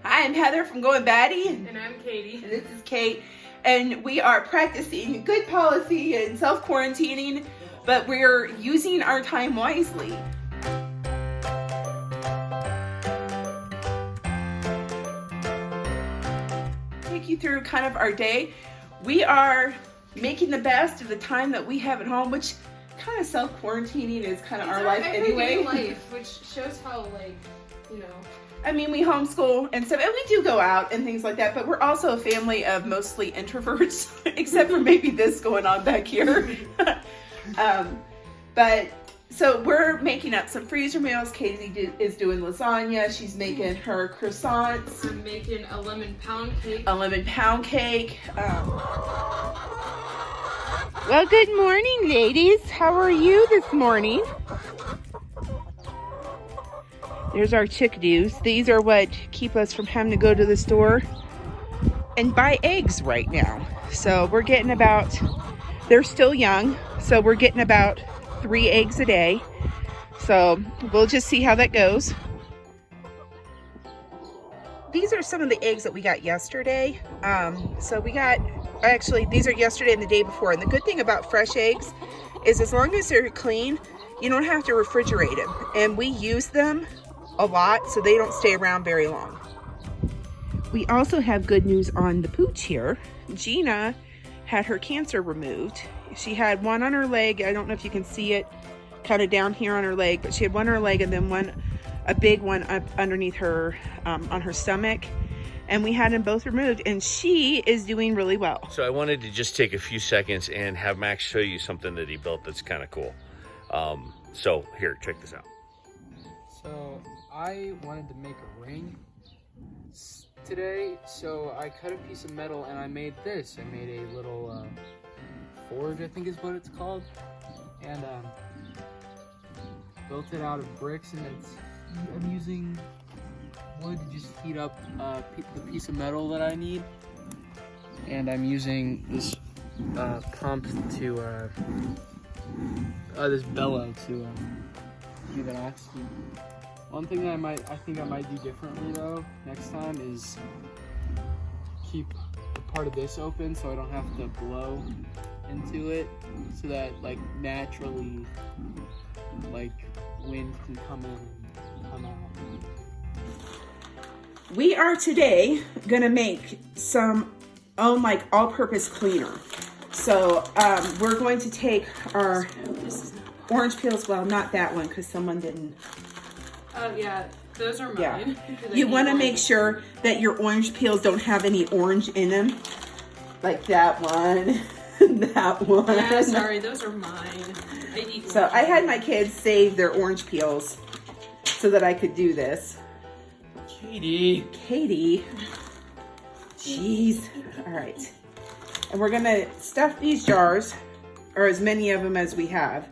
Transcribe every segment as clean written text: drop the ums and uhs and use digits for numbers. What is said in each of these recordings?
Hi, I'm Heather from Going Batty. And I'm Katie. And this is Kate. And we are practicing good policy and self-quarantining, but we're using our time wisely. Take you through kind of our day. We are making the best of the time that we have at home, which kind of self-quarantining is kind of our life anyway. Life, which shows how, like, you know. I mean, we homeschool and stuff, and we do go out and things like that, but we're also a family of mostly introverts, except for maybe this going on back here. But so we're making up some freezer meals. Katie is doing lasagna. She's making her croissants. We're making a lemon pound cake. Well, good morning, ladies. How are you this morning? There's our chickadees. These are what keep us from having to go to the store and buy eggs right now. So we're getting about, they're still young, so we're getting about 3 eggs a day. So we'll just see how that goes. These are some of the eggs that we got yesterday. So we got, actually, these are yesterday and the day before. And the good thing about fresh eggs is as long as they're clean, you don't have to refrigerate them. And we use them a lot, so they don't stay around very long. We also have good news on the pooch here. Gina had her cancer removed. She had one on her leg. I don't know if you can see it kind of down here on her leg, but she had one on her leg and then a big one up underneath her, on her stomach. And we had them both removed, and she is doing really well. So I wanted to just take a few seconds and have Max show you something that he built that's kind of cool. So here, check this out. So I wanted to make a ring today, so I cut a piece of metal and I made this. I made a little forge, I think is what it's called, and built it out of bricks, and I'm using wood to just heat up the piece of metal that I need, and I'm using this pump to this bellow to give it oxygen. One thing that I think I might do differently though next time is keep part of this open so I don't have to blow into it, so that like naturally like wind can come in and come out. We are today gonna make some like all-purpose cleaner. So we're going to take our orange peels. Well, not that one because someone didn't. Oh yeah, those are mine. Yeah. You want to make sure that your orange peels don't have any orange in them. Like that one, that one. Yeah, sorry, those are mine. I eat so I had my kids save their orange peels so that I could do this. Katie. Jeez. All right. And we're gonna stuff these jars, or as many of them as we have.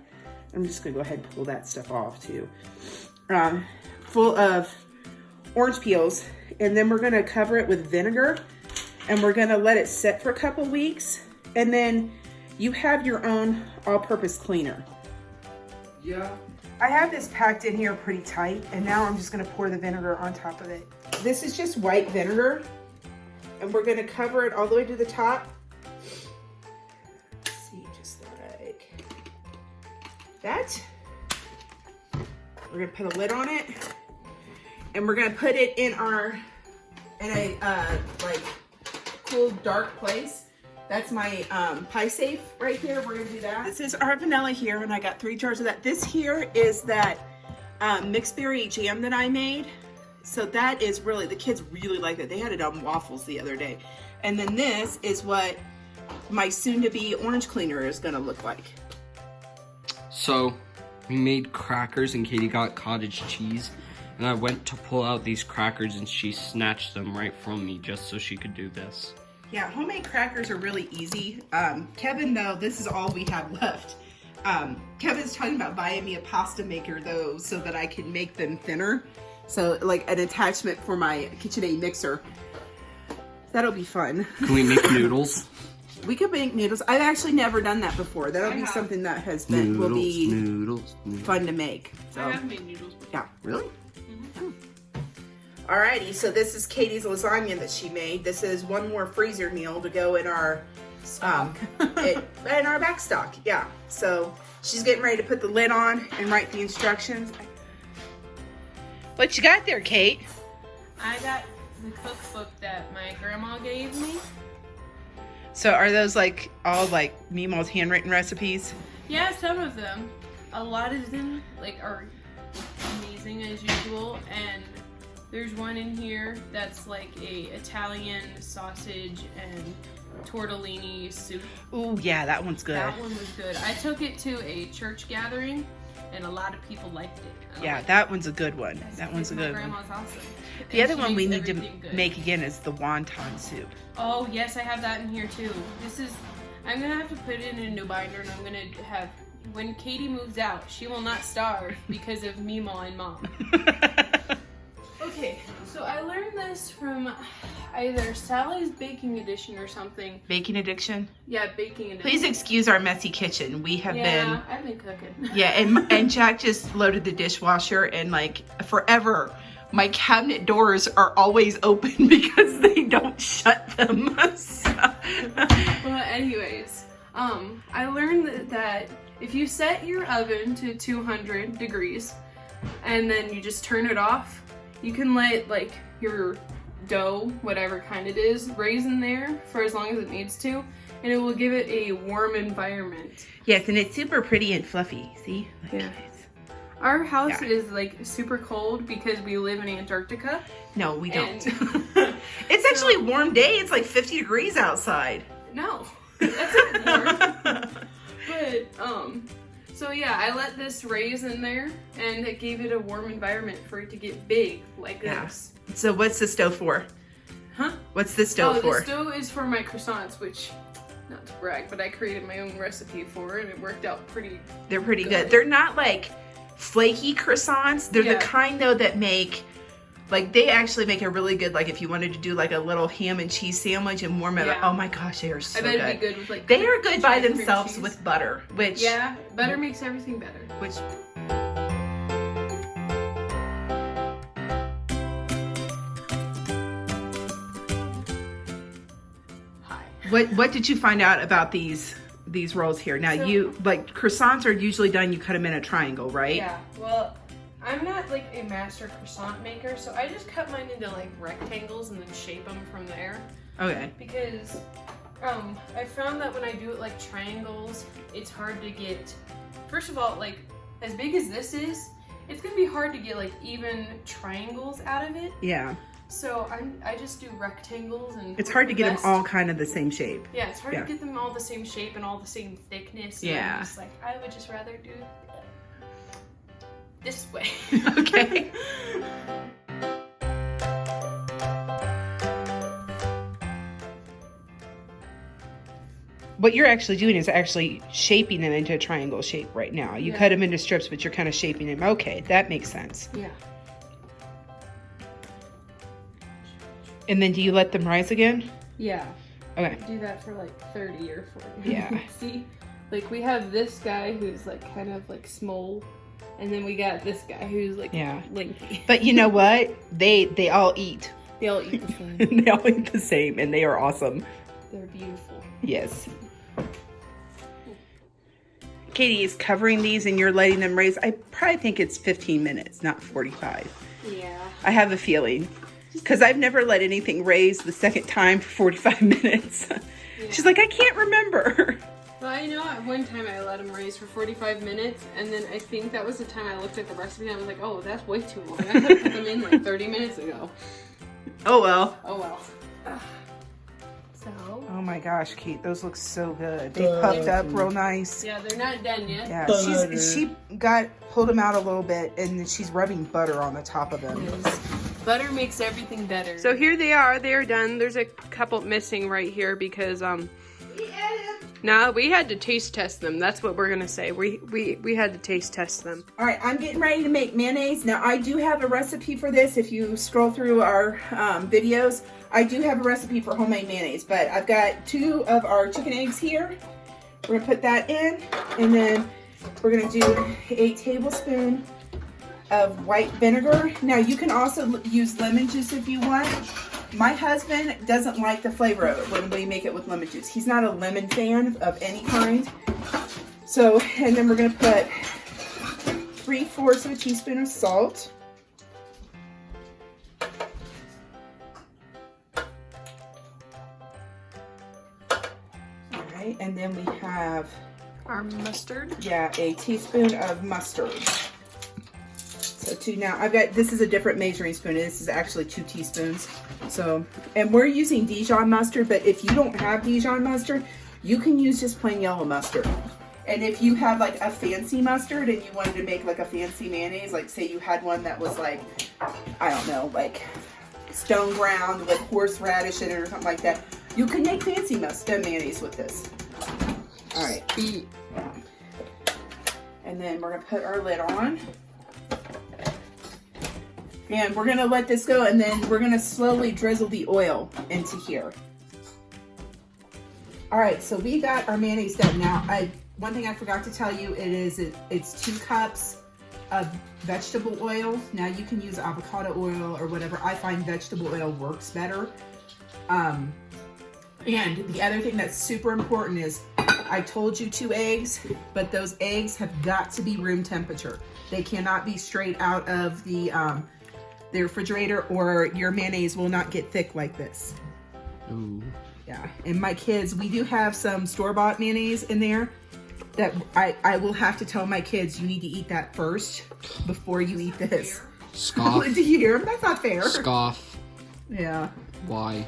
I'm just gonna go ahead and pull that stuff off too. Full of orange peels, and then we're gonna cover it with vinegar, and we're gonna let it sit for a couple weeks, and then you have your own all-purpose cleaner. Yeah. I have this packed in here pretty tight, and now I'm just gonna pour the vinegar on top of it. This is just white vinegar, and we're gonna cover it all the way to the top. Let's see, just like that. We're gonna put a lid on it, and we're gonna put it in a like cool dark place. That's my pie safe right here. We're gonna do that. This is our vanilla here, and I got 3 jars of that. This here is that mixed berry jam that I made. So that is really, the kids really like that. They had it on waffles the other day. And then this is what my soon-to-be orange cleaner is gonna look like. So we made crackers and Katie got cottage cheese, and I went to pull out these crackers and she snatched them right from me just so she could do this. Yeah, homemade crackers are really easy. Kevin, though, this is all we have left. Kevin's talking about buying me a pasta maker though, so that I can make them thinner. So like an attachment for my KitchenAid mixer. That'll be fun. Can we make noodles? We could make noodles. I've actually never done that before. That'll be something that has been will be fun to make. So, I have made noodles before. yeah, really? Alrighty, so this is Katie's lasagna that she made. This is one more freezer meal to go in our in our back stock. Yeah. So she's getting ready to put the lid on and write the instructions. What you got there, Kate? I got the cookbook that my grandma gave me. So are those like all like Meemaw's handwritten recipes? Yeah, some of them. A lot of them like are amazing as usual, and there's one in here that's like a Italian sausage and tortellini soup. Ooh, yeah, that one's good. That one was good. I took it to a church gathering, and a lot of people liked it. And I'm Yeah, like, that one's a good one. "That's That one's a because my good one. grandma's awesome." The And other she one we makes need to everything good. make again is the wonton soup. Oh yes, I have that in here too. I'm gonna have to put it in a new binder, and I'm gonna have, when Katie moves out, she will not starve because of Meemaw and Mom. Okay, so I learned this from either Sally's Baking Edition or something. Baking addiction? Yeah, Baking Edition. Please excuse our messy kitchen. We have been... I've been cooking. Yeah, and Jack just loaded the dishwasher, and like forever, my cabinet doors are always open because they don't shut them. So. Well, anyways, I learned that if you set your oven to 200 degrees and then you just turn it off, you can let like your dough, whatever kind it is, raise in there for as long as it needs to, and it will give it a warm environment. Yes, and it's super pretty and fluffy. See? Like, Yeah. Our house Yeah. is like super cold because we live in Antarctica. No, we don't. And It's actually a warm day. It's like 50 degrees outside. no, that's not warm. But so yeah, I let this raise in there, and it gave it a warm environment for it to get big like Yeah. this. So what's the stove for? Huh? What's the stove for? The stove is for my croissants, which, not to brag, but I created my own recipe for it, and it worked out pretty. They're pretty good. Good. They're not like flaky croissants. They're the Yeah. kind though that make, like they actually make a really good, like if you wanted to do like a little ham and cheese sandwich and warm it up. Yeah. Oh my gosh, they are so I bet good. it'd be good with like. They are good by cream themselves cheese. with butter, which Yeah, butter makes everything better. which Hi. what did you find out about these rolls here? Now So- you like croissants are usually done, you cut them in a triangle, right? Yeah, well, I'm not like a master croissant maker, so I just cut mine into like rectangles and then shape them from there. Okay. Because I found that when I do it like triangles, it's hard to get, first of all, like as big as this is, it's gonna be hard to get like even triangles out of it. Yeah. So I just do rectangles, and It's hard to get them best- all kind of the same shape. Yeah, it's hard yeah. to get them all the same shape and all the same thickness. and Yeah. I'm just like, I would just rather do this way. Okay. What you're actually doing is actually shaping them into a triangle shape right now. You Yeah. cut them into strips, but you're kind of shaping them. Okay, that makes sense. Yeah. And then do you let them rise again? Yeah. Okay. Do that for like 30 or 40. Yeah. See, like we have this guy who's like kind of like small, and then we got this guy who's like Yeah. lengthy. But you know what? They all eat. They all eat the same. They all eat the same, and they are awesome. They're beautiful. Yes. Katie is covering these, and you're letting them raise. I probably think it's 15 minutes, not 45. Yeah. I have a feeling. Because I've never let anything raise the second time for 45 minutes. She's like, I can't remember. Well, I know at one time I let them raise for 45 minutes, and then I think that was the time I looked at the recipe and I was like, oh, that's way too long. I could have put them in like 30 minutes ago. Oh, well. Oh well. Ugh. So, Oh my gosh, Kate, those look so good. They puffed up real nice. yeah, they're not done yet. Yeah, she pulled them out a little bit, and she's rubbing butter on the top of them. Butter makes everything better. So here they are. They're done. There's a couple missing right here because no, we had to taste test them. That's what we're gonna say. We had to taste test them. All right, I'm getting ready to make mayonnaise. Now, I do have a recipe for this. If you scroll through our videos, I do have a recipe for homemade mayonnaise, but I've got 2 of our chicken eggs here. We're gonna put that in, and then we're gonna do a tablespoon of white vinegar. Now you can also use lemon juice if you want. My husband doesn't like the flavor of it when we make it with lemon juice. He's not a lemon fan of any kind. So, and then we're gonna put 3/4 of a teaspoon of salt. All right, and then we have Our mustard. a teaspoon of mustard. So now I've got, this is a different measuring spoon. This is actually 2 teaspoons. So, and we're using Dijon mustard, but if you don't have Dijon mustard, you can use just plain yellow mustard. And if you have like a fancy mustard and you wanted to make like a fancy mayonnaise, like say you had one that was like, I don't know, like stone ground with horseradish in it or something like that, you can make fancy mayonnaise with this. All right. And then we're gonna put our lid on. And we're gonna let this go, and then we're gonna slowly drizzle the oil into here. All right, so we got our mayonnaise done. Now, one thing I forgot to tell you, it's 2 cups of vegetable oil. Now you can use avocado oil or whatever. I find vegetable oil works better. And the other thing that's super important is, I told you 2 eggs, but those eggs have got to be room temperature. They cannot be straight out of the refrigerator, or your mayonnaise will not get thick like this. Ooh. Yeah, and my kids, we do have some store-bought mayonnaise in there that I will have to tell my kids, you need to eat that first before you eat this. Scoff. Do you hear? That's not fair. Scoff. Yeah. Why?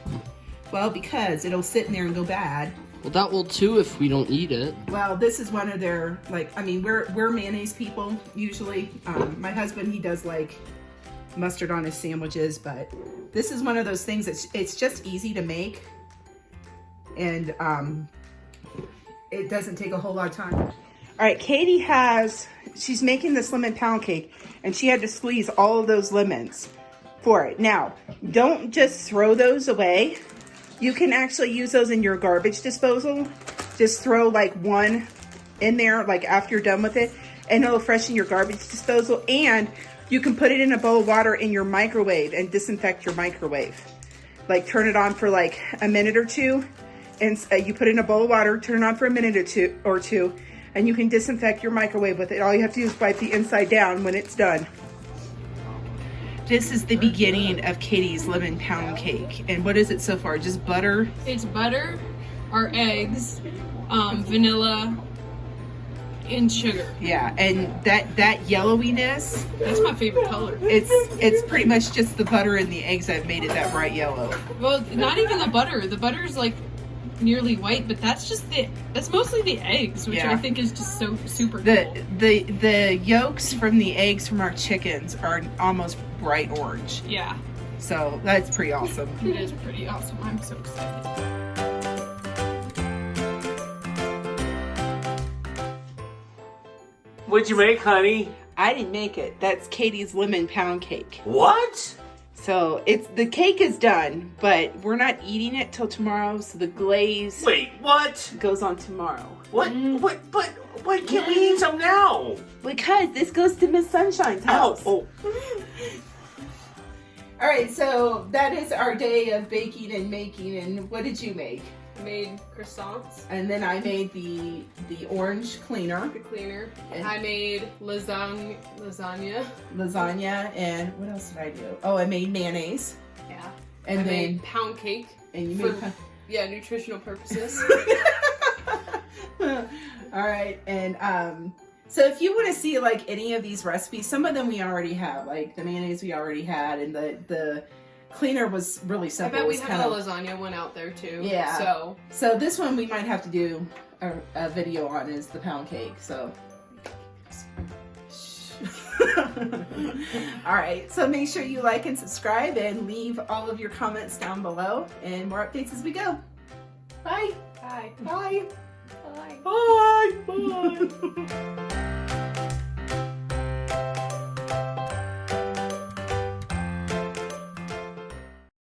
Well, because it'll sit in there and go bad. Well, that will too if we don't eat it. Well, this is one of their, like, I mean, we're mayonnaise people usually. My husband, he does like mustard on his sandwiches, but this is one of those things that's, it's just easy to make, and it doesn't take a whole lot of time. All right, Katie she's making this lemon pound cake, and she had to squeeze all of those lemons for it. Now, don't just throw those away. You can actually use those in your garbage disposal. Just throw like 1 in there, like after you're done with it, and it'll freshen your garbage disposal. And you can put it in a bowl of water in your microwave and disinfect your microwave. Like turn it on for like a minute or 2, and you put it in a bowl of water, turn it on for a minute or two, and you can disinfect your microwave with it. All you have to do is wipe the inside down when it's done. This is the beginning of Katie's lemon pound cake. And what is it so far? Just butter? It's butter, our eggs, vanilla, and sugar. Yeah, and that yellowiness, That's my favorite color. it's pretty much just the butter and the eggs that made it that bright yellow. Well, not even the butter. The butter's like nearly white, but that's mostly the eggs, which Yeah. I think is just so super cool. The yolks from the eggs from our chickens are almost bright orange. Yeah, So that's pretty awesome. it is pretty awesome. I'm so excited. What'd you make, honey? I didn't make it. That's Katie's lemon pound cake. What? So the cake is done, but we're not eating it till tomorrow. So the glaze Wait, what? goes on tomorrow. What? But why can't we eat some now? Because this goes to Miss Sunshine's house. Oh. All right, so that is our day of baking and making. And what did you make? I made croissants, And then I made the orange cleaner, the cleaner. And- I made lasagna. lasagna, and what else did I do? Oh, I made mayonnaise. Yeah. And I then made pound cake. and you for- made. Yeah, nutritional purposes. All right, and so if you want to see like any of these recipes, some of them we already have, like the mayonnaise we already had, and the cleaner was really I simple. bet It we was have a lasagna one out there too. Yeah. So So this one we might have to do a video on, is the pound cake. So. All right, so make sure you like and subscribe and leave all of your comments down below, and more updates as we go. Bye. bye. Bye. Bye. Bye. Bye.